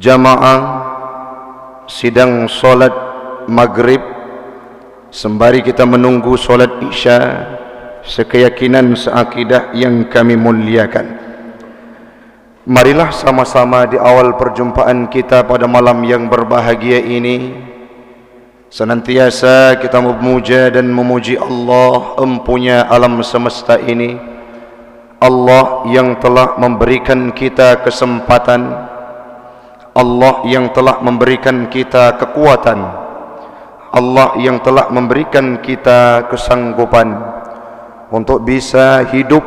jamaah sidang solat maghrib sembari kita menunggu solat isya sekeyakinan seakidah yang kami muliakan. Marilah sama-sama di awal perjumpaan kita pada malam yang berbahagia ini senantiasa kita memuja dan memuji Allah empunya alam semesta ini, Allah yang telah memberikan kita kesempatan, Allah yang telah memberikan kita kekuatan, Allah yang telah memberikan kita kesanggupan untuk bisa hidup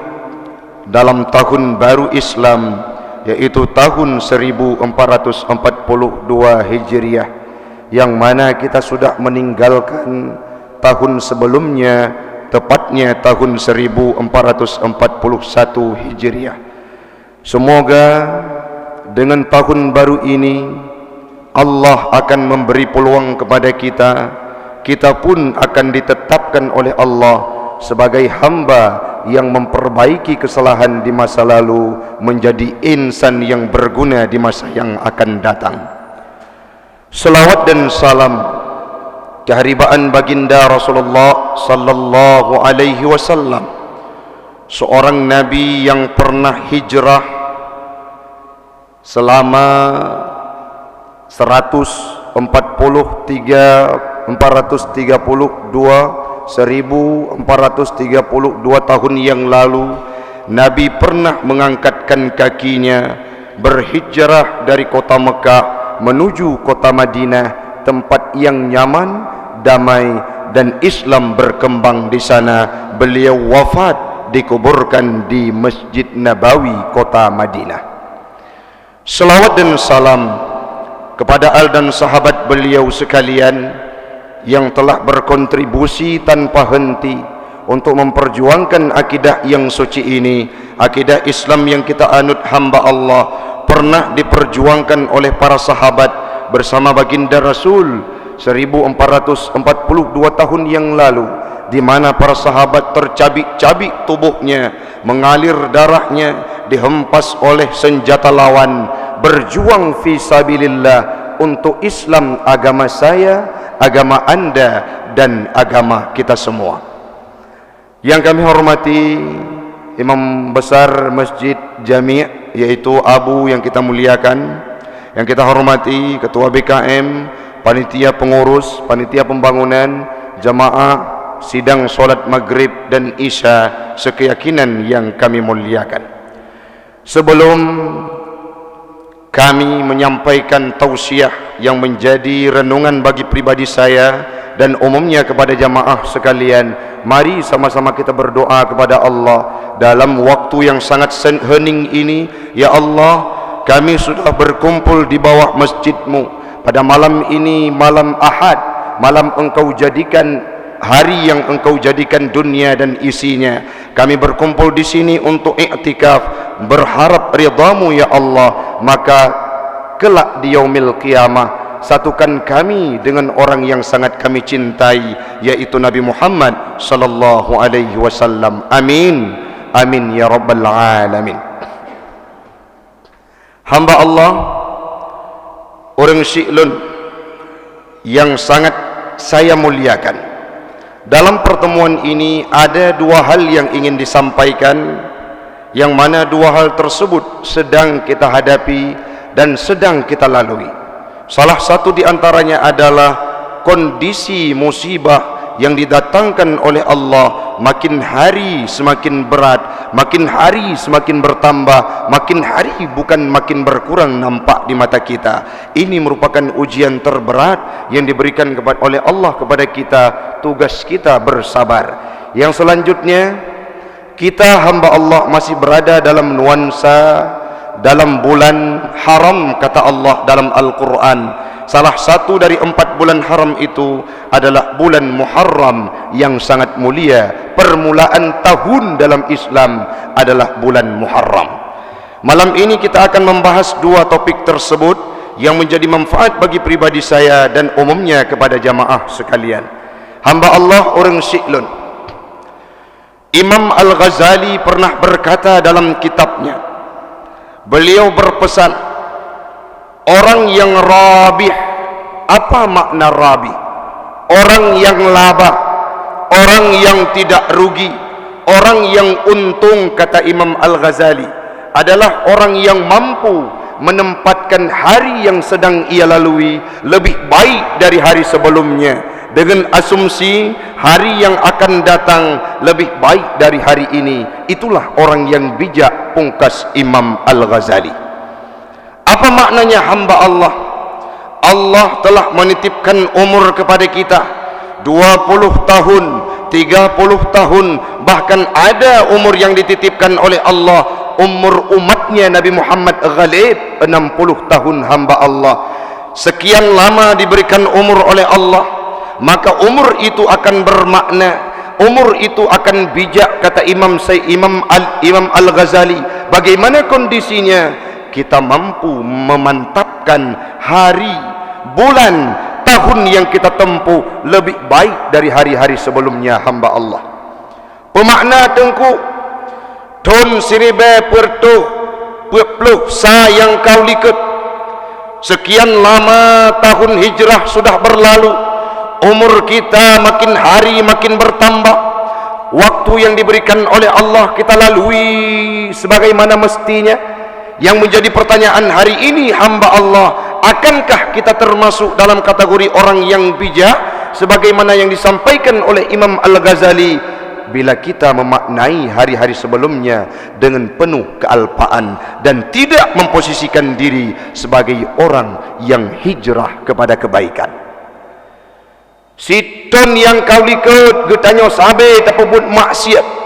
dalam tahun baru Islam, yaitu tahun 1442 Hijriah, yang mana kita sudah meninggalkan tahun sebelumnya, tepatnya tahun 1441 Hijriah. Semoga dengan tahun baru ini Allah akan memberi peluang kepada kita, kita pun akan ditetapkan oleh Allah sebagai hamba yang memperbaiki kesalahan di masa lalu menjadi insan yang berguna di masa yang akan datang. Selawat dan salam keharibaan baginda Rasulullah sallallahu alaihi wasallam, seorang nabi yang pernah hijrah selama 1432 tahun yang lalu. Nabi pernah mengangkatkan kakinya berhijrah dari kota Mekah menuju kota Madinah, tempat yang nyaman, damai dan Islam berkembang di sana. Beliau wafat dikuburkan di Masjid Nabawi kota Madinah. Selawat dan salam kepada al dan sahabat beliau sekalian yang telah berkontribusi tanpa henti untuk memperjuangkan akidah yang suci ini. Akidah Islam yang kita anut hamba Allah pernah diperjuangkan oleh para sahabat bersama baginda Rasul 1442 tahun yang lalu, di mana para sahabat tercabik-cabik tubuhnya, mengalir darahnya, dihempas oleh senjata lawan, berjuang fi sabilillah untuk Islam, agama saya, agama anda dan agama kita semua. Yang kami hormati Imam Besar Masjid Jami', yaitu Abu yang kita muliakan, yang kita hormati Ketua BKM, panitia pengurus, panitia pembangunan, jamaah sidang solat maghrib dan isya sekeyakinan yang kami muliakan. Sebelum kami menyampaikan tausiah yang menjadi renungan bagi pribadi saya dan umumnya kepada jamaah sekalian, mari sama-sama kita berdoa kepada Allah dalam waktu yang sangat hening ini. Ya Allah, kami sudah berkumpul di bawah masjid-Mu pada malam ini, malam Ahad, malam Engkau jadikan, hari yang Engkau jadikan dunia dan isinya. Kami berkumpul di sini untuk i'tikaf, berharap ridha-Mu ya Allah. Maka kelak di yaumil qiyamah satukan kami dengan orang yang sangat kami cintai, yaitu Nabi Muhammad sallallahu alaihi wasallam. Amin, amin ya rabbal alamin. Hamba Allah orang Syi'lun yang sangat saya muliakan, dalam pertemuan ini ada dua hal yang ingin disampaikan, yang mana dua hal tersebut sedang kita hadapi dan sedang kita lalui. Salah satu di antaranya adalah kondisi musibah yang didatangkan oleh Allah, makin hari semakin berat, makin hari semakin bertambah, makin hari bukan makin berkurang nampak di mata kita. Ini merupakan ujian terberat yang diberikan oleh Allah kepada kita. Tugas kita bersabar. Yang selanjutnya, kita hamba Allah masih berada dalam nuansa, dalam bulan haram, kata Allah dalam Al-Quran. Salah satu dari 4 bulan haram itu adalah bulan Muharram yang sangat mulia. Permulaan tahun dalam Islam adalah bulan Muharram. Malam ini kita akan membahas dua topik tersebut yang menjadi manfaat bagi pribadi saya dan umumnya kepada jamaah sekalian. Hamba Allah orang Syi'lun, Imam Al-Ghazali pernah berkata dalam kitabnya, beliau berpesan, orang yang rabih. Apa makna rabih? Orang yang laba, orang yang tidak rugi, orang yang untung, kata Imam Al-Ghazali, adalah orang yang mampu menempatkan hari yang sedang ia lalui lebih baik dari hari sebelumnya, dengan asumsi hari yang akan datang lebih baik dari hari ini. Itulah orang yang bijak, pungkas Imam Al-Ghazali. Apa maknanya hamba Allah? Allah telah menitipkan umur kepada kita 20 tahun, 30 tahun, bahkan ada umur yang dititipkan oleh Allah, umur umatnya Nabi Muhammad ghalib 60 tahun hamba Allah. Sekian lama diberikan umur oleh Allah, maka umur itu akan bermakna, umur itu akan bijak, kata Imam Al-Ghazali. Bagaimana kondisinya? Kita mampu memantapkan hari, bulan, tahun yang kita tempuh lebih baik dari hari-hari sebelumnya hamba Allah. Pemakna tengku Tun siribe pertuh Pepluh sayang kau liket. Sekian lama tahun hijrah sudah berlalu, umur kita makin hari makin bertambah. Waktu yang diberikan oleh Allah kita lalui sebagaimana mestinya. Yang menjadi pertanyaan hari ini hamba Allah, akankah kita termasuk dalam kategori orang yang bijak sebagaimana yang disampaikan oleh Imam Al-Ghazali, bila kita memaknai hari-hari sebelumnya dengan penuh kealpaan dan tidak memposisikan diri sebagai orang yang hijrah kepada kebaikan. Siton yang kau likut getanyo sabe tapubut maksiat.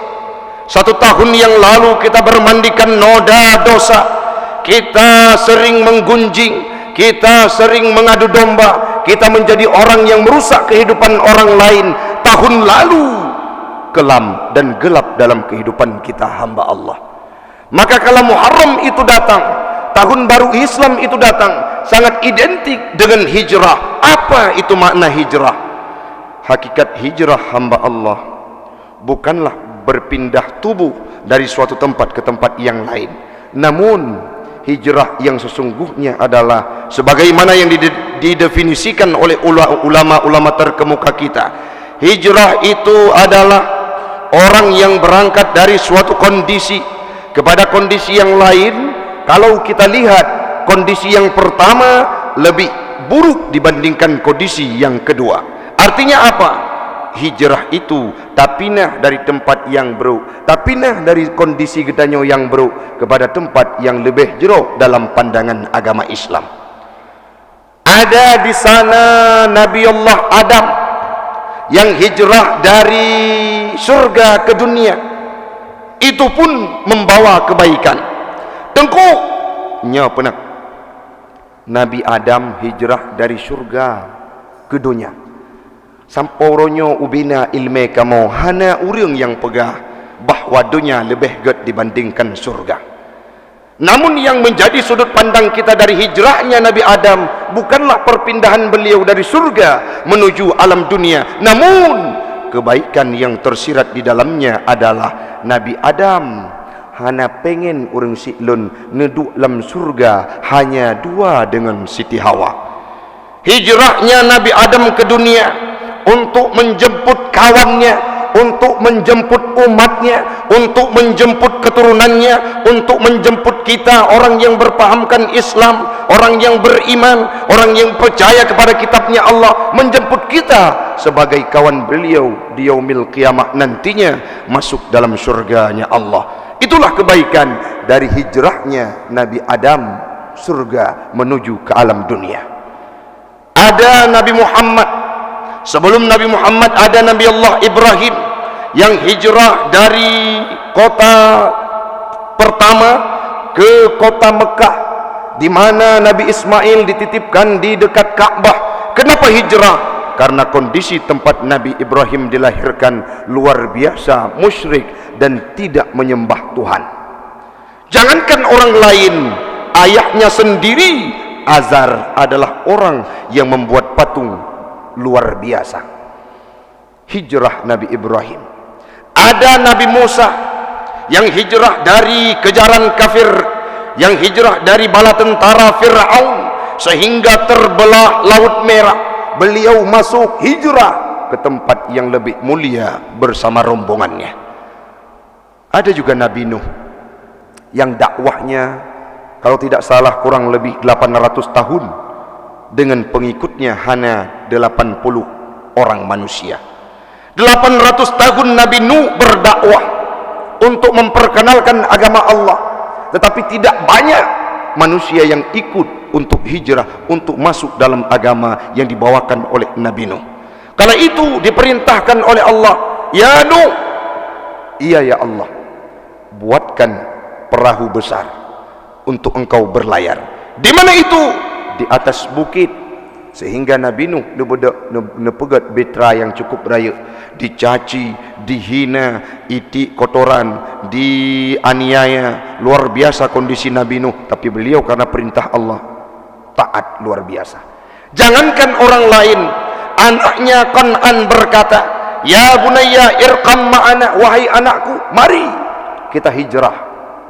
1 tahun yang lalu kita bermandikan noda dosa, kita sering menggunjing, kita sering mengadu domba, kita menjadi orang yang merusak kehidupan orang lain. Tahun lalu kelam dan gelap dalam kehidupan kita hamba Allah. Maka kalau Muharram itu datang, tahun baru Islam itu datang, sangat identik dengan hijrah. Apa itu makna hijrah? Hakikat hijrah hamba Allah bukanlah berpindah tubuh dari suatu tempat ke tempat yang lain, namun hijrah yang sesungguhnya adalah sebagaimana yang didefinisikan oleh ulama-ulama terkemuka kita. Hijrah itu adalah orang yang berangkat dari suatu kondisi kepada kondisi yang lain. Kalau kita lihat kondisi yang pertama lebih buruk dibandingkan kondisi yang kedua. Artinya apa? Hijrah itu tapinah dari tempat yang buruk, tapinah dari kondisi gedanyo yang buruk kepada tempat yang lebih jero dalam pandangan agama Islam. Ada di sana Nabi Allah Adam yang hijrah dari surga ke dunia, itu pun membawa kebaikan. Tengkuknya penak Nabi Adam hijrah dari surga ke dunia. Samporonyo ubina ilme kamu hana urang yang pegah bahwa dunia lebih ged dibandingkan surga. Namun yang menjadi sudut pandang kita dari hijrahnya Nabi Adam bukanlah perpindahan beliau dari surga menuju alam dunia, namun kebaikan yang tersirat di dalamnya adalah Nabi Adam hana pengen urang siklun neduk dalam surga hanya dua dengan Siti Hawa. Hijrahnya Nabi Adam ke dunia untuk menjemput kawannya, untuk menjemput umatnya, untuk menjemput keturunannya, untuk menjemput kita orang yang berpahamkan Islam, orang yang beriman, orang yang percaya kepada kitabnya Allah, menjemput kita sebagai kawan beliau di yaumil qiyamah nantinya masuk dalam surganya Allah. Itulah kebaikan dari hijrahnya Nabi Adam surga menuju ke alam dunia. Ada Nabi Muhammad. Sebelum Nabi Muhammad ada Nabi Allah Ibrahim yang hijrah dari kota pertama ke kota Mekah, di mana Nabi Ismail dititipkan di dekat Ka'bah. Kenapa hijrah? Karena kondisi tempat Nabi Ibrahim dilahirkan luar biasa musyrik dan tidak menyembah Tuhan. Jangankan orang lain, ayahnya sendiri Azar adalah orang yang membuat patung luar biasa. Hijrah Nabi Ibrahim. Ada Nabi Musa yang hijrah dari kejaran kafir, yang hijrah dari bala tentara Fir'aun, sehingga terbelah Laut Merah. Beliau masuk hijrah ke tempat yang lebih mulia bersama rombongannya. Ada juga Nabi Nuh yang dakwahnya kalau tidak salah kurang lebih 800 tahun dengan pengikutnya hanya 80 orang manusia. 800 tahun Nabi Nuh berdakwah untuk memperkenalkan agama Allah, tetapi tidak banyak manusia yang ikut untuk hijrah, untuk masuk dalam agama yang dibawakan oleh Nabi Nuh. Kala itu diperintahkan oleh Allah, ya Nuh, iya ya Allah, buatkan perahu besar untuk engkau berlayar. Di mana itu? Di atas bukit. Sehingga Nabi Nuh nepegat betra yang cukup raya, dicaci, dihina, itik kotoran, dianiaya, luar biasa kondisi Nabi Nuh. Tapi beliau karena perintah Allah taat luar biasa. Jangankan orang lain, anaknya Kan'an berkata, ya bunayya irqam ma'ana, wahai anakku, mari kita hijrah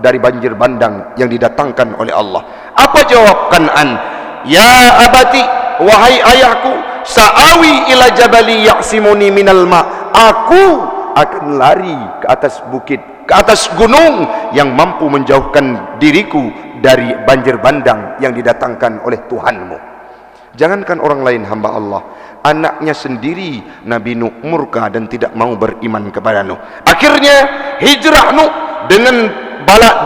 dari banjir bandang yang didatangkan oleh Allah. Apa jawab Kan'an? Ya abati, wahai ayahku, sa'awi ila jabali ya'simuni minal ma', aku akan lari ke atas bukit, ke atas gunung yang mampu menjauhkan diriku dari banjir bandang yang didatangkan oleh Tuhanmu. Jangankan orang lain, hamba Allah, anaknya sendiri Nabi Nuh murka dan tidak mau beriman kepada Nuh. Akhirnya hijrah Nuh dengan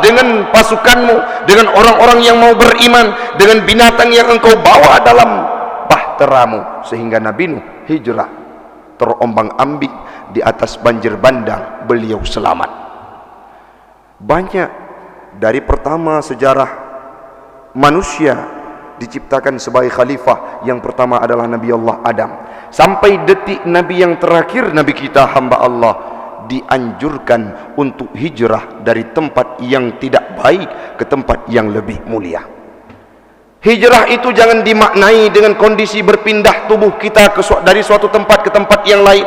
dengan pasukanmu, dengan orang-orang yang mau beriman, dengan binatang yang engkau bawa dalam bahteramu, sehingga Nabi Nuh hijrah terombang-ambing di atas banjir bandang, beliau selamat. Banyak dari pertama sejarah manusia diciptakan sebagai khalifah, yang pertama adalah Nabi Allah Adam, sampai detik Nabi yang terakhir, Nabi kita hamba Allah, dianjurkan untuk hijrah dari tempat yang tidak baik ke tempat yang lebih mulia. Hijrah itu jangan dimaknai dengan kondisi berpindah tubuh kita dari suatu tempat ke tempat yang lain,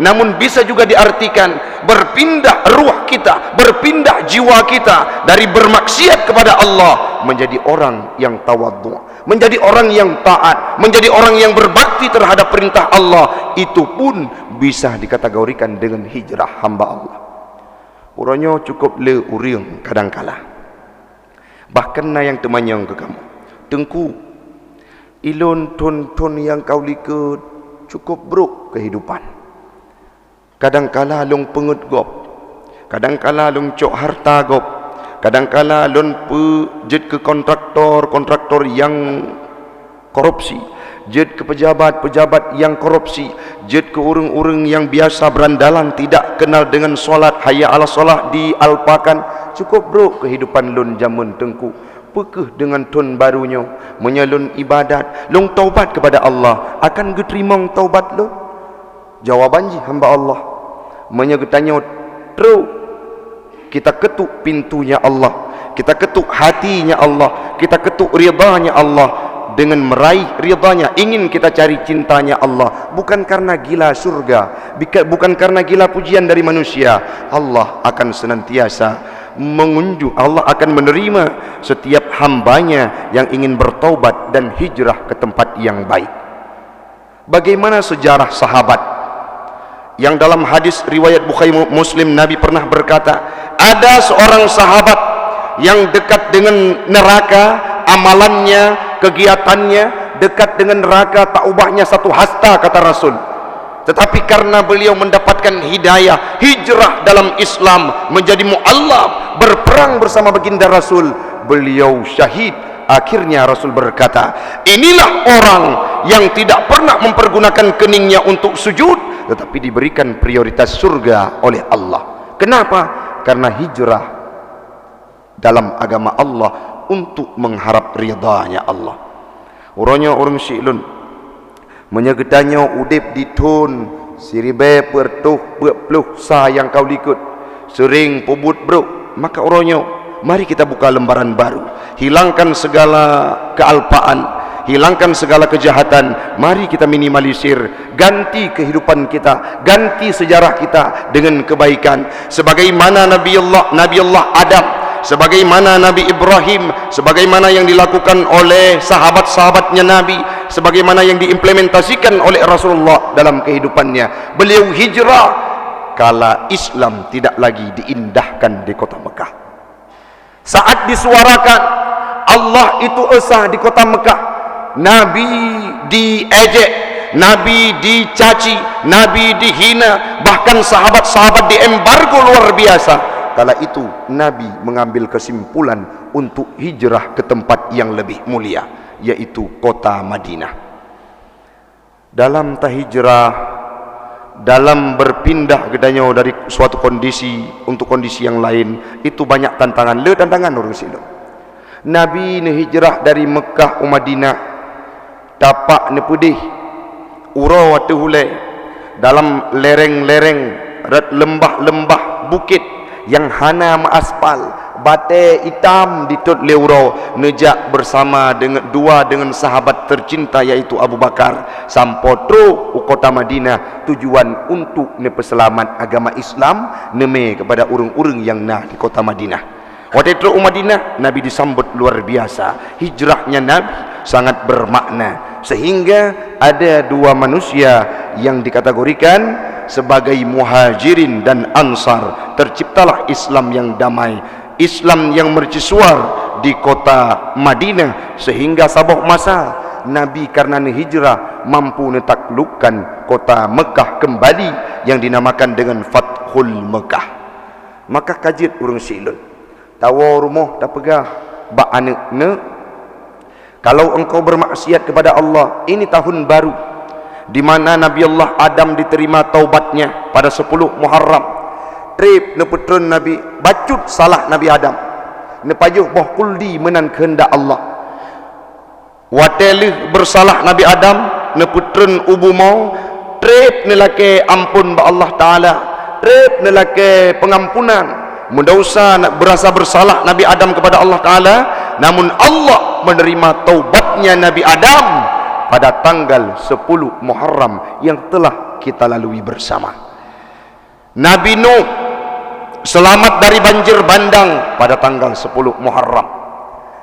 namun bisa juga diartikan berpindah ruh kita, berpindah jiwa kita dari bermaksiat kepada Allah menjadi orang yang tawadhu, menjadi orang yang taat, menjadi orang yang berbakti terhadap perintah Allah. Itu pun bisa dikategorikan dengan hijrah hamba Allah. Orangnya cukup le uriang kadangkala, bahkan na yang temanyang ke kamu, tengku ilon ton yang kau likut cukup bruk kehidupan. Kadangkala long pengut gop, kadangkala long cok harta gop, kadangkala long jet ke kontraktor yang korupsi, jet ke pejabat yang korupsi, jet ke urung-urung yang biasa berandalan, tidak kenal dengan solat, hayya ala solat dialpakan. Cukup bro kehidupan lun jamun tengku, pekeh dengan tun barunya, menyalun ibadat, long taubat kepada Allah. Akan geterimong taubat lo? Jawaban ji hamba Allah, menyegetanya tru, kita ketuk pintunya Allah, kita ketuk hatinya Allah, kita ketuk ridhanya Allah. Dengan meraih ridhanya, ingin kita cari cintanya Allah, bukan karena gila surga, bukan karena gila pujian dari manusia. Allah akan senantiasa mengunjung, Allah akan menerima setiap hambanya yang ingin bertaubat dan hijrah ke tempat yang baik. Bagaimana sejarah sahabat yang dalam hadis riwayat Bukhari Muslim, Nabi pernah berkata, ada seorang sahabat yang dekat dengan neraka, amalannya, kegiatannya dekat dengan neraka, tak ubahnya satu hasta, kata Rasul. Tetapi karena beliau mendapatkan hidayah, hijrah dalam Islam, menjadi mu'allaf, berperang bersama baginda Rasul, beliau syahid. Akhirnya Rasul berkata, inilah orang yang tidak pernah mempergunakan keningnya untuk sujud, tetapi diberikan prioritas surga oleh Allah. Kenapa? Karena hijrah dalam agama Allah untuk mengharap ridhanya Allah. Orangnya orang syi'lun, menyegetanya udip ditun siribe pertuh berpeluh sayang kau likut sering pubut bro. Maka orangnya, mari kita buka lembaran baru, hilangkan segala kealpaan, hilangkan segala kejahatan, mari kita minimalisir, ganti kehidupan kita, ganti sejarah kita dengan kebaikan. Sebagaimana Nabi Allah Adam sebagaimana Nabi Ibrahim, sebagaimana yang dilakukan oleh sahabat-sahabatnya Nabi, sebagaimana yang diimplementasikan oleh Rasulullah dalam kehidupannya. Beliau hijrah kala Islam tidak lagi diindahkan di kota Mekah. Saat disuarakan Allah itu esa di kota Mekah, Nabi diejek, Nabi dicaci, Nabi dihina, bahkan sahabat-sahabat diembargo luar biasa. Kala itu Nabi mengambil kesimpulan untuk hijrah ke tempat yang lebih mulia, yaitu kota Madinah. Dalam tahijrah, dalam berpindah gedanya dari suatu kondisi untuk kondisi yang lain, itu banyak tantangan. Tantangan orang silap. Nabi ni hijrah dari Mekah ke Madinah, tapak ni pudih, ura watu hulai, dalam lereng-lereng, lembah-lembah, bukit yang hana maaspal, bate hitam ditut leuro, nejak bersama dengan dengan sahabat tercinta yaitu Abu Bakar sampotro ke kota Madinah, tujuan untuk nepeselamat agama Islam neme kepada urang-urang yang nah di kota Madinah. Waktu itu Madinah, Nabi disambut luar biasa. Hijrahnya Nabi sangat bermakna, sehingga ada dua manusia yang dikategorikan sebagai muhajirin dan ansar. Terciptalah Islam yang damai, Islam yang mercusuar di kota Madinah, sehingga sabah masa Nabi karena hijrah mampu mentaklukkan kota Mekah kembali yang dinamakan dengan Fathul Mekah. Maka kajian urang silun, tawa rumah tak pegah bak anak ne, kalau engkau bermaksiat kepada Allah, ini tahun baru di mana Nabi Allah Adam diterima taubatnya pada 10 Muharram. Trip ne putron Nabi bacut salah Nabi Adam, ne pajuh boh kuldi menan kehendak Allah. Watelih bersalah Nabi Adam, ne putron ubu mau, trip ne lake ampun ba Allah Taala, trip ne lake pengampunan. Mendausa nak berasa bersalah Nabi Adam kepada Allah Ta'ala, namun Allah menerima taubatnya Nabi Adam pada tanggal 10 Muharram yang telah kita lalui bersama. Nabi Nuh selamat dari banjir bandang pada tanggal 10 Muharram.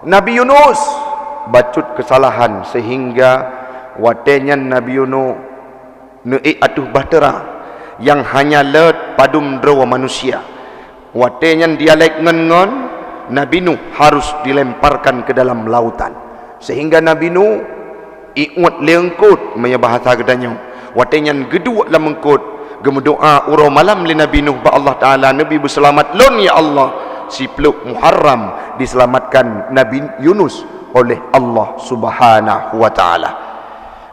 Nabi Yunus bacut kesalahan sehingga watenya Nabi Yunus neik atuh bahtera yang hanya let padum drawa manusia. Watenya dialek ngen-ngen, Nabi Nuh harus dilemparkan ke dalam lautan, sehingga Nabi Nuh ikut lengkut maya bahasa gedanya. Watenya gedua dalam mengkut gemedoa uro malam li Nabi Nuh ba Allah Taala, Nabi berselamat lon ya Allah. 10 Muharram diselamatkan Nabi Yunus oleh Allah Subhanahu wa Taala.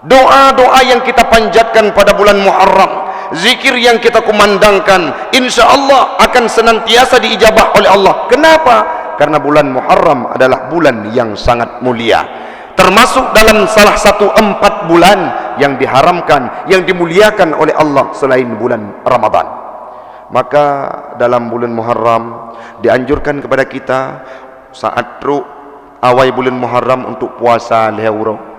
Doa-doa yang kita panjatkan pada bulan Muharram, zikir yang kita kumandangkan, insya Allah akan senantiasa diijabah oleh Allah. Kenapa? Karena bulan Muharram adalah bulan yang sangat mulia, termasuk dalam salah satu 4 bulan yang diharamkan, yang dimuliakan oleh Allah selain bulan Ramadan. Maka dalam bulan Muharram dianjurkan kepada kita saat awal bulan Muharram untuk puasa lehuro,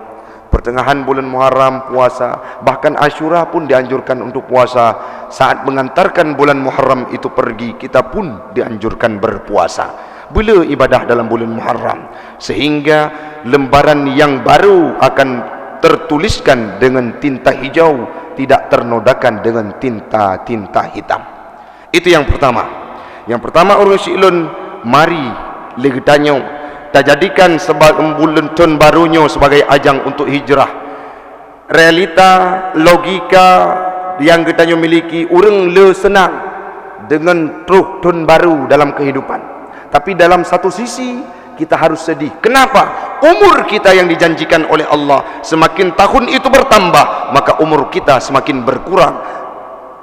pertengahan bulan Muharram puasa, bahkan Asyura pun dianjurkan untuk puasa. Saat mengantarkan bulan Muharram itu pergi, kita pun dianjurkan berpuasa. Bila ibadah dalam bulan Muharram, sehingga lembaran yang baru akan tertuliskan dengan tinta hijau, tidak ternodakan dengan tinta hitam. Itu yang pertama. Yang pertama orang silun, mari legetanya tak jadikan sebagai bulan tahun barunya sebagai ajang untuk hijrah. Realita, logika yang kita miliki, orang le senang dengan truh tahun baru dalam kehidupan. Tapi dalam satu sisi kita harus sedih. Kenapa? Umur kita yang dijanjikan oleh Allah, semakin tahun itu bertambah, maka umur kita semakin berkurang.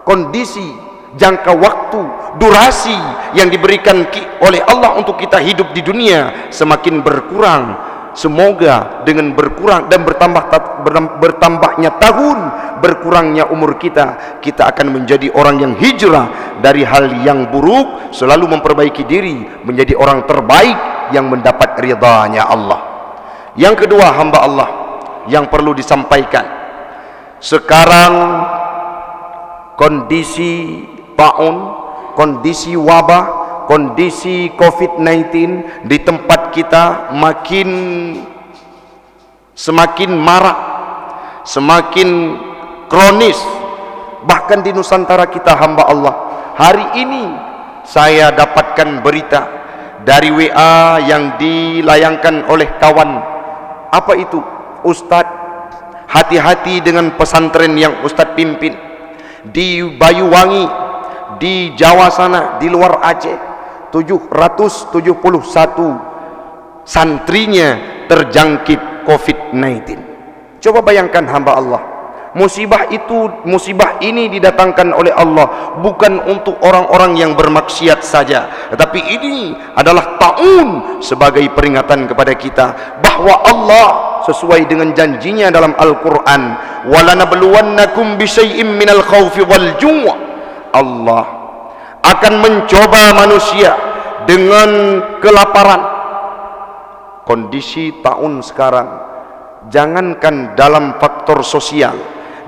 Kondisi, jangka waktu, durasi yang diberikan oleh Allah untuk kita hidup di dunia semakin berkurang. Semoga dengan berkurang dan bertambahnya tahun, berkurangnya umur kita, kita akan menjadi orang yang hijrah dari hal yang buruk, selalu memperbaiki diri menjadi orang terbaik yang mendapat ridhanya Allah. Yang kedua, hamba Allah yang perlu disampaikan, sekarang kondisi taun, kondisi wabah, kondisi COVID-19 di tempat kita semakin marak, semakin kronis. Bahkan di Nusantara kita, hamba Allah, hari ini saya dapatkan berita dari WA yang dilayangkan oleh kawan. Apa itu? Ustaz, hati-hati dengan pesantren yang Ustaz pimpin di Bayuwangi, di Jawa sana, di luar Aceh. 771 santrinya terjangkit COVID-19. Coba bayangkan, hamba Allah, musibah ini didatangkan oleh Allah bukan untuk orang-orang yang bermaksiat saja, tetapi ini adalah taun sebagai peringatan kepada kita bahwa Allah sesuai dengan janjinya dalam Al-Quran, walanabluwannakum bisyai'im minal khawfi wal ju'. Allah akan mencoba manusia dengan kelaparan. Kondisi tahun sekarang, jangankan dalam faktor sosial,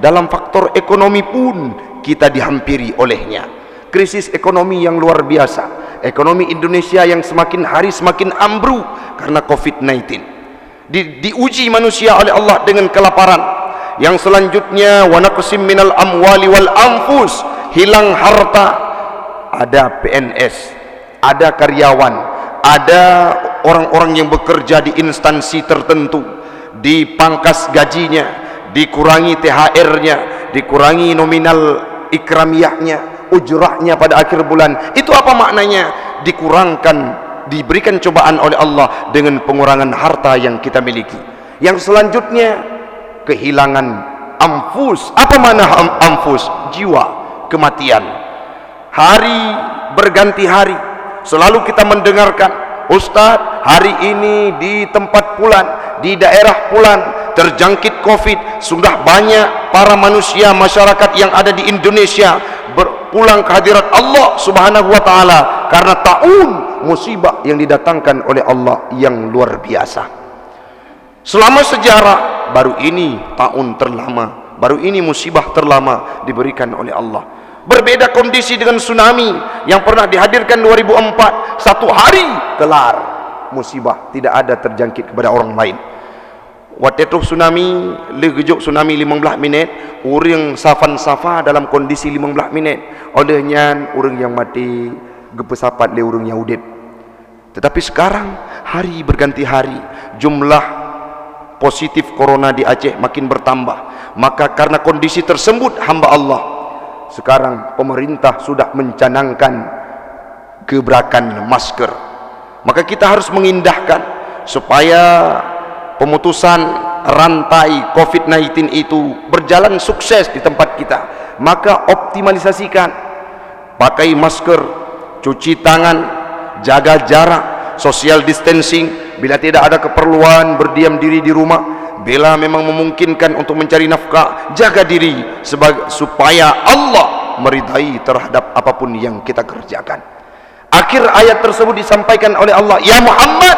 dalam faktor ekonomi pun kita dihampiri olehnya. Krisis ekonomi yang luar biasa, ekonomi Indonesia yang semakin hari semakin ambruk karena COVID-19. Diuji manusia oleh Allah dengan kelaparan. Yang selanjutnya, wa naqsim minal amwali wal anfus, hilang harta. Ada PNS, ada karyawan, ada orang-orang yang bekerja di instansi tertentu, dipangkas gajinya, dikurangi THR-nya, dikurangi nominal ikramiyahnya, ujrahnya pada akhir bulan. Itu apa maknanya? Dikurangkan, diberikan cobaan oleh Allah dengan pengurangan harta yang kita miliki. Yang selanjutnya, kehilangan anfus. Apa makna anfus? Jiwa, kematian. Hari berganti hari, selalu kita mendengarkan, Ustaz, hari ini di tempat pulan, di daerah pulan terjangkit COVID. Sudah banyak para manusia, masyarakat yang ada di Indonesia berpulang ke hadirat Allah Subhanahu wa ta'ala karena taun musibah yang didatangkan oleh Allah yang luar biasa. Selama sejarah, baru ini tahun terlama, baru ini musibah terlama diberikan oleh Allah. Berbeda kondisi dengan tsunami yang pernah dihadirkan 2004. Satu hari kelar musibah, tidak ada terjangkit kepada orang lain. Waktu itu tsunami, legejuk tsunami 15 minit, orang safan-safa dalam kondisi 15 minit. Olehnya orang yang mati gepesapat le orang yang udip. Tetapi sekarang hari berganti hari, jumlah positif corona di Aceh makin bertambah. Maka karena kondisi tersebut, hamba Allah, sekarang pemerintah sudah mencanangkan gebrakan masker. Maka kita harus mengindahkan supaya pemutusan rantai COVID-19 itu berjalan sukses di tempat kita. Maka optimalisasikan, pakai masker, cuci tangan, jaga jarak, social distancing. Bila tidak ada keperluan, berdiam diri di rumah. Bila memang memungkinkan untuk mencari nafkah, jaga diri supaya Allah meridai terhadap apapun yang kita kerjakan. Akhir ayat tersebut disampaikan oleh Allah, ya Muhammad,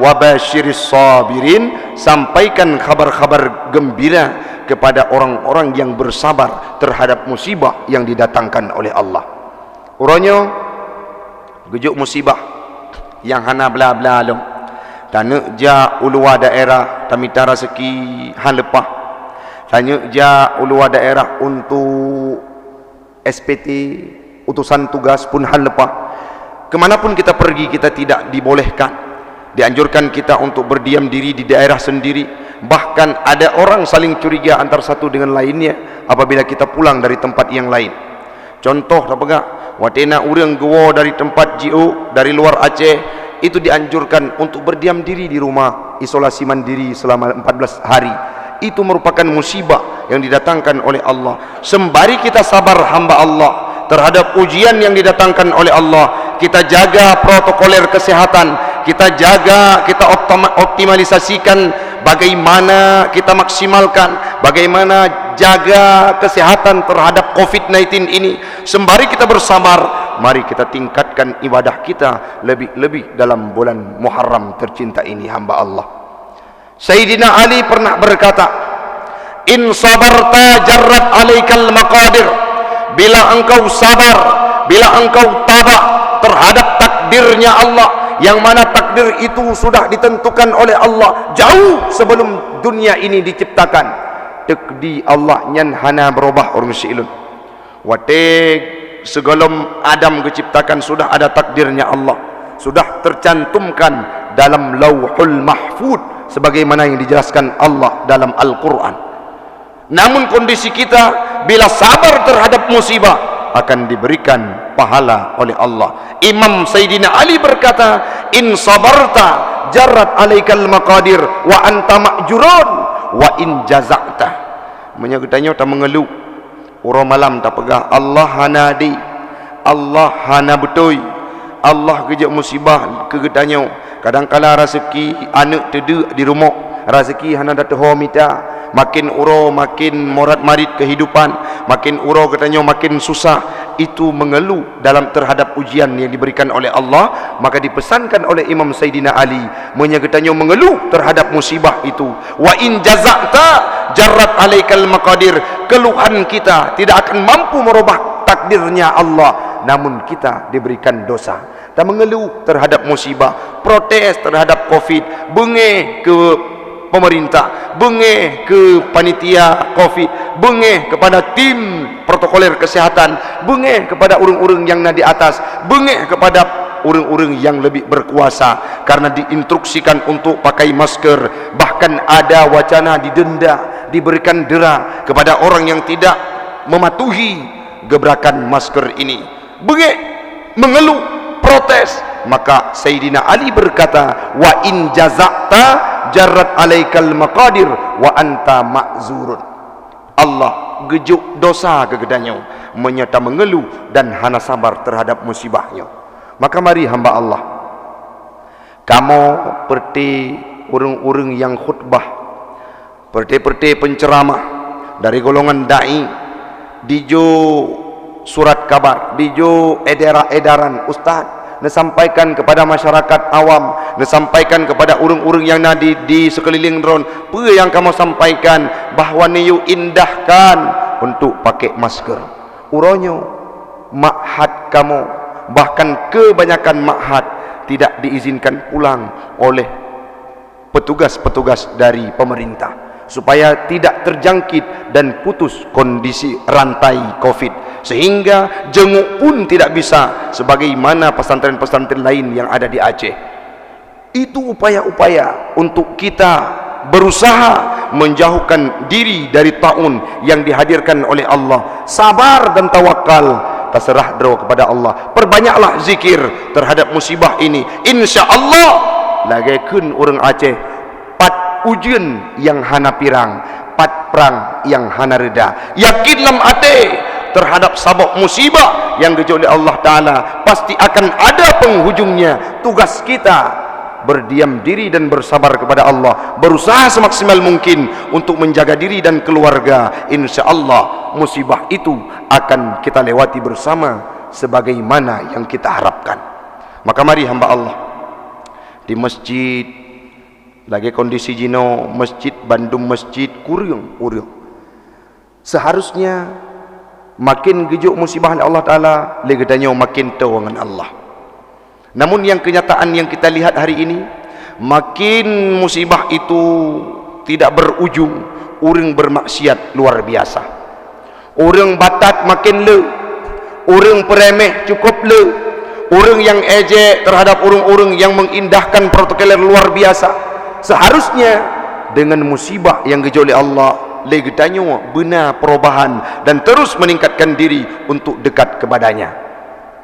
wabashiris sabirin, sampaikan kabar-kabar gembira kepada orang-orang yang bersabar terhadap musibah yang didatangkan oleh Allah. Uranya gejuk musibah yang hana bla-bla long. Tanya ja ulua daerah tamitara seki han lepah. Tanya ja ulua daerah untuk SPT, utusan tugas pun han lepah. Kemanapun kita pergi, kita tidak dibolehkan, dianjurkan kita untuk berdiam diri di daerah sendiri. Bahkan ada orang saling curiga antara satu dengan lainnya apabila kita pulang dari tempat yang lain. Contoh apa enggak? Watena urang gowo dari tempat JO dari luar Aceh, itu dianjurkan untuk berdiam diri di rumah, isolasi mandiri selama 14 hari. Itu merupakan musibah yang didatangkan oleh Allah. Sembari kita sabar, hamba Allah, terhadap ujian yang didatangkan oleh Allah, kita jaga protokoler kesehatan, kita jaga, kita optimalisasikan bagaimana kita maksimalkan, bagaimana jaga kesehatan terhadap COVID-19 ini. Sembari kita bersabar, mari kita tingkatkan ibadah kita lebih-lebih dalam bulan Muharram tercinta ini, hamba Allah. Sayyidina Ali pernah berkata, in sabarta jarrat alaikal maqadir. Bila engkau sabar, bila engkau tabah, terhadap takdirnya Allah, yang mana takdir itu sudah ditentukan oleh Allah jauh sebelum dunia ini diciptakan. Takdir Allah nyan hana berubah orang silun. Watek sebelum Adam diciptakan sudah ada takdirnya Allah, sudah tercantumkan dalam Lauhul Mahfuz sebagaimana yang dijelaskan Allah dalam Al-Quran. Namun kondisi kita bila sabar terhadap musibah akan diberikan pahala oleh Allah. Imam Sayyidina Ali berkata, in sabarta jarrat alaikal maqadir wa anta ma'jurun wa in jaza'ta. Menyagutanya tak mengeluh, orang malam tak pegah, Allah hana di, Allah hana betul, Allah kejap musibah kegetanya. Kadang-kala rezeki anak teduk di rumah, rezeki hana datuh minta, makin uro makin morat marit kehidupan, makin uro katanya makin susah. Itu mengeluh dalam terhadap ujian yang diberikan oleh Allah. Maka dipesankan oleh Imam Sayyidina Ali menyagutanya mengeluh terhadap musibah itu. Wa in jaza'ta jarrat alaikal maqadir. Keluhan kita tidak akan mampu merubah takdirnya Allah, namun kita diberikan dosa. Dan mengeluh terhadap musibah, protes terhadap Covid, bengeh ke pemerintah, bengeh ke panitia Covid, bengeh kepada tim protokoler kesehatan, bengeh kepada urung-urung yang di atas, bengeh kepada urung-urung yang lebih berkuasa karena diinstruksikan untuk pakai masker. Bahkan ada wacana didenda, diberikan dera kepada orang yang tidak mematuhi gebrakan masker ini. Bengeh, mengeluh, protes. Maka Sayyidina Ali berkata, wa in jaza'ta jarrat alaikal maqadir wa anta ma'zurun. Allah gejuk dosa kegedanya, menyata mengeluh dan hana sabar terhadap musibahnya. Maka mari hamba Allah, kamu seperti urung-urung yang khutbah, seperti penceramah dari golongan dai, dijo surat kabar, dijo edaran ustaz, disampaikan kepada masyarakat awam, disampaikan kepada urung-urung yang di sekeliling drone. Apa yang kamu sampaikan bahawa niu indahkan untuk pakai masker. Uronyo ma'had kamu, bahkan kebanyakan ma'had tidak diizinkan pulang oleh petugas-petugas dari pemerintah supaya tidak terjangkit dan putus kondisi rantai Covid, sehingga jenguk pun tidak bisa sebagaimana pesantren-pesantren lain yang ada di Aceh. Itu upaya-upaya untuk kita berusaha menjauhkan diri dari taun yang dihadirkan oleh Allah. Sabar dan tawakal, terserah doa kepada Allah. Perbanyaklah zikir terhadap musibah ini. Insya-Allah lagekun orang Aceh pat ujian yang hana pirang, pat perang yang hana reda. Yakinlah ate terhadap sabab musibah yang dijauh oleh Allah Ta'ala pasti akan ada penghujungnya. Tugas kita berdiam diri dan bersabar kepada Allah, berusaha semaksimal mungkin untuk menjaga diri dan keluarga. Insya Allah musibah itu akan kita lewati bersama sebagaimana yang kita harapkan. Maka mari hamba Allah, di masjid lagi kondisi jino, masjid Bandung masjid kurung. Seharusnya makin gejuk musibah Allah Ta'ala, legedanyo makin tawangan Allah. Namun yang kenyataan yang kita lihat hari ini, makin musibah itu tidak berujung, orang bermaksiat luar biasa. Orang batat makin le, orang peremeh cukup le, orang yang ejek terhadap orang-orang yang mengindahkan protokoler luar biasa. Seharusnya dengan musibah yang gejuk oleh Allah, legedanyo benar perubahan dan terus meningkatkan diri untuk dekat kepadanya.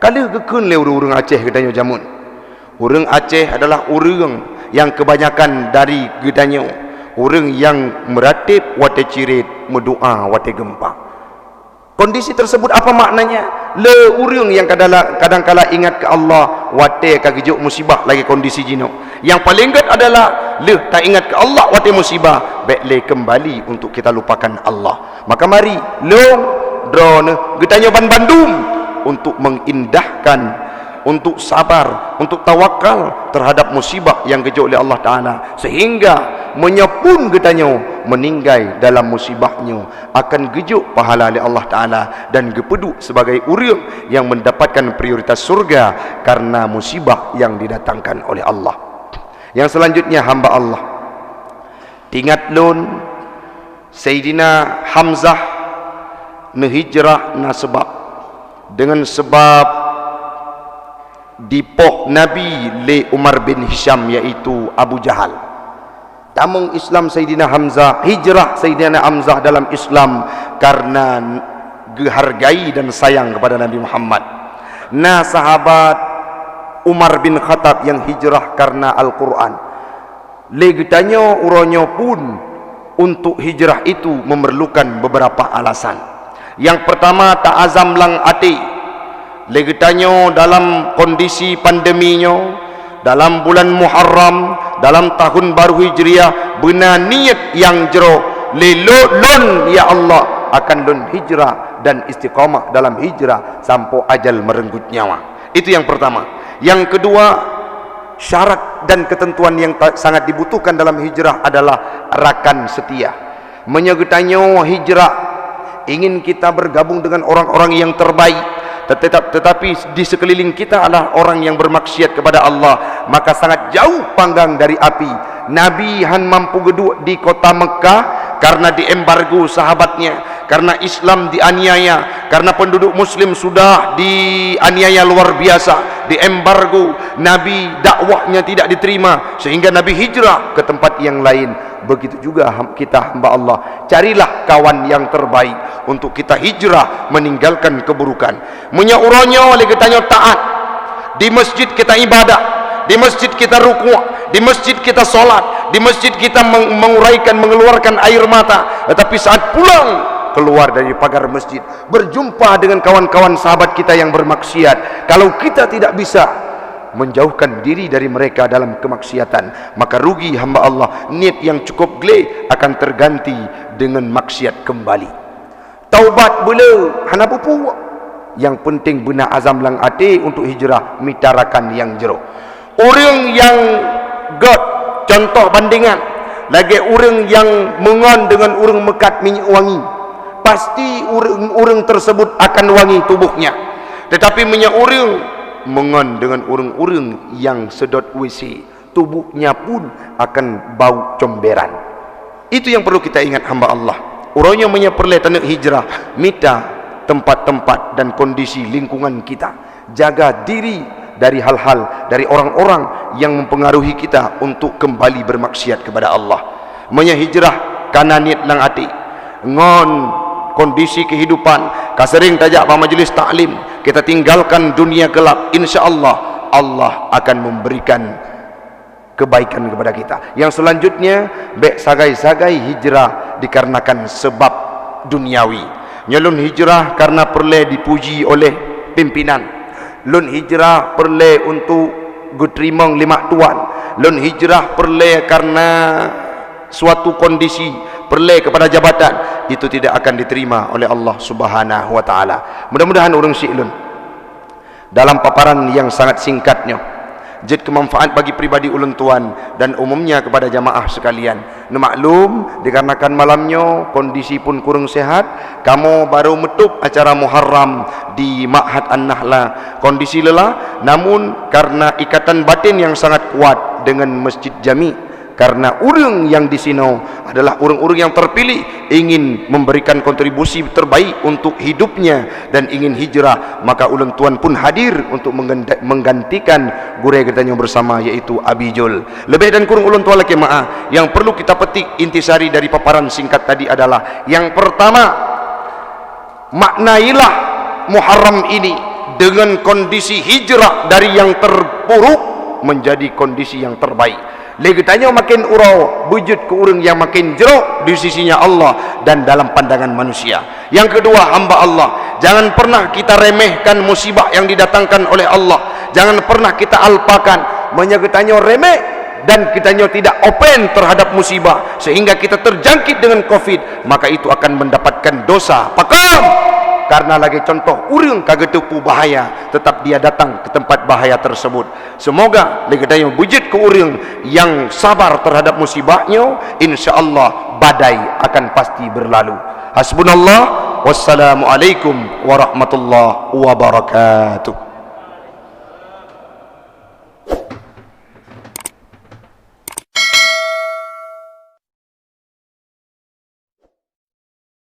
Kalau gekun le urang Aceh gedanyo jamun. Urang Aceh adalah urang yang kebanyakan dari gedanyo, urang yang meratib wate cirit, mendoa wate gempa. Kondisi tersebut apa maknanya? Le urang yang kadang-kala ingat ke Allah wate kagejuk musibah lagi kondisi jino. Yang paling gat adalah le tak ingat ke Allah wate musibah, baik le kembali untuk kita lupakan Allah. Maka mari long drone gedanyo Bandung untuk mengindahkan, untuk sabar, untuk tawakal terhadap musibah yang gejuk oleh Allah Ta'ala, sehingga menyapun getanyo meninggal dalam musibahnya akan gejuk pahala oleh Allah Ta'ala dan gepeduk sebagai orang yang mendapatkan prioritas surga karena musibah yang didatangkan oleh Allah. Yang selanjutnya hamba Allah, ingat lun Sayyidina Hamzah nehijrah na sebab dengan sebab dipoh Nabi le Umar bin Hisham, yaitu Abu Jahal. Tamung Islam Sayyidina Hamzah, hijrah Sayyidina Hamzah dalam Islam karena gehargai dan sayang kepada Nabi Muhammad. Nah sahabat Umar bin Khattab yang hijrah karena Al-Quran. Legetanyo uronyo pun untuk hijrah itu memerlukan beberapa alasan. Yang pertama, ta'azam lang ati. Legetanyo dalam kondisi pandeminya, dalam bulan Muharram, dalam tahun baru Hijriah, benar niat yang jero lelon ya Allah akan lun hijrah dan istiqamah dalam hijrah sampai ajal merenggut nyawa. Itu yang pertama. Yang kedua, syarat dan ketentuan yang sangat dibutuhkan dalam hijrah adalah rakan setia. Menyegetanyo hijrah, ingin kita bergabung dengan orang-orang yang terbaik, tetapi di sekeliling kita adalah orang yang bermaksiat kepada Allah, maka sangat jauh panggang dari api. Nabi han mampu geduk di kota Mekah karena diembargo sahabatnya, karena Islam dianiaya, karena penduduk muslim sudah dianiaya luar biasa, diembargo. Nabi dakwahnya tidak diterima sehingga Nabi hijrah ke tempat yang lain. Begitu juga kita hamba Allah, carilah kawan yang terbaik untuk kita hijrah meninggalkan keburukan. Menyauronyo oleh kitanya taat. Di masjid kita ibadah, di masjid kita rukuk, di masjid kita solat, di masjid kita menguraikan, mengeluarkan air mata. Tetapi saat pulang keluar dari pagar masjid, berjumpa dengan kawan-kawan sahabat kita yang bermaksiat, kalau kita tidak bisa menjauhkan diri dari mereka dalam kemaksiatan, maka rugi hamba Allah. Niat yang cukup gele akan terganti dengan maksiat kembali. Taubat boleh hana pupu, yang penting benar azam lang ati untuk hijrah mitarakan yang jero. Orang yang god contoh bandingan lagi orang yang mengon dengan orang mekat minyak wangi, pasti orang tersebut akan wangi tubuhnya. Tetapi minyak orang mengon dengan orang-orang yang sedot WC, tubuhnya pun akan bau comberan. Itu yang perlu kita ingat hamba Allah. Orangnya menyeperle tanah hijrah, mita tempat-tempat dan kondisi lingkungan kita, jaga diri dari hal-hal, dari orang-orang yang mempengaruhi kita untuk kembali bermaksiat kepada Allah. Menyahijrah karena niat lang ati, ngon kondisi kehidupan kasering tajak pa majlis taklim, kita tinggalkan dunia gelap, insya-Allah Allah akan memberikan kebaikan kepada kita. Yang selanjutnya, bek sagai-sagai hijrah dikarenakan sebab duniawi. Nyelun hijrah karena perle dipuji oleh pimpinan. Lun hijrah perle untuk gutrimong lima tuan. Lun hijrah perle karena suatu kondisi, perle kepada jabatan, itu tidak akan diterima oleh Allah Subhanahu wa taala. Mudah-mudahan orang syi'lun dalam paparan yang sangat singkatnya jid kemanfaat bagi pribadi ulun tuan dan umumnya kepada jamaah sekalian. Maklum dikarenakan malamnya kondisi pun kurang sehat, kamu baru metup acara Muharram di Ma'had An-Nahla, kondisi lelah, namun karena ikatan batin yang sangat kuat dengan Masjid Jami, karena orang yang di sini adalah orang-orang yang terpilih, ingin memberikan kontribusi terbaik untuk hidupnya dan ingin hijrah, maka ulun tuan pun hadir untuk menggantikan gure kitanya bersama, yaitu Abijul. Lebih dan kurang ulun tuan laki maaf, yang perlu kita petik intisari dari paparan singkat tadi adalah, yang pertama, maknailah Muharram ini dengan kondisi hijrah dari yang terburuk menjadi kondisi yang terbaik. Legetanya makin urau wujud ke orang yang makin jeruk di sisinya Allah dan dalam pandangan manusia. Yang kedua, hamba Allah, jangan pernah kita remehkan musibah yang didatangkan oleh Allah. Jangan pernah kita alpakan, menyegetanya remeh dan kitanya tidak open terhadap musibah sehingga kita terjangkit dengan COVID, maka itu akan mendapatkan dosa. Pakam karena lagi contoh urang kagetupu bahaya tetap dia datang ke tempat bahaya tersebut. Semoga lagi daya wujud ke urang yang sabar terhadap musibahnya, insyaallah badai akan pasti berlalu. Hasbunallah, wassalamualaikum warahmatullahi wabarakatuh.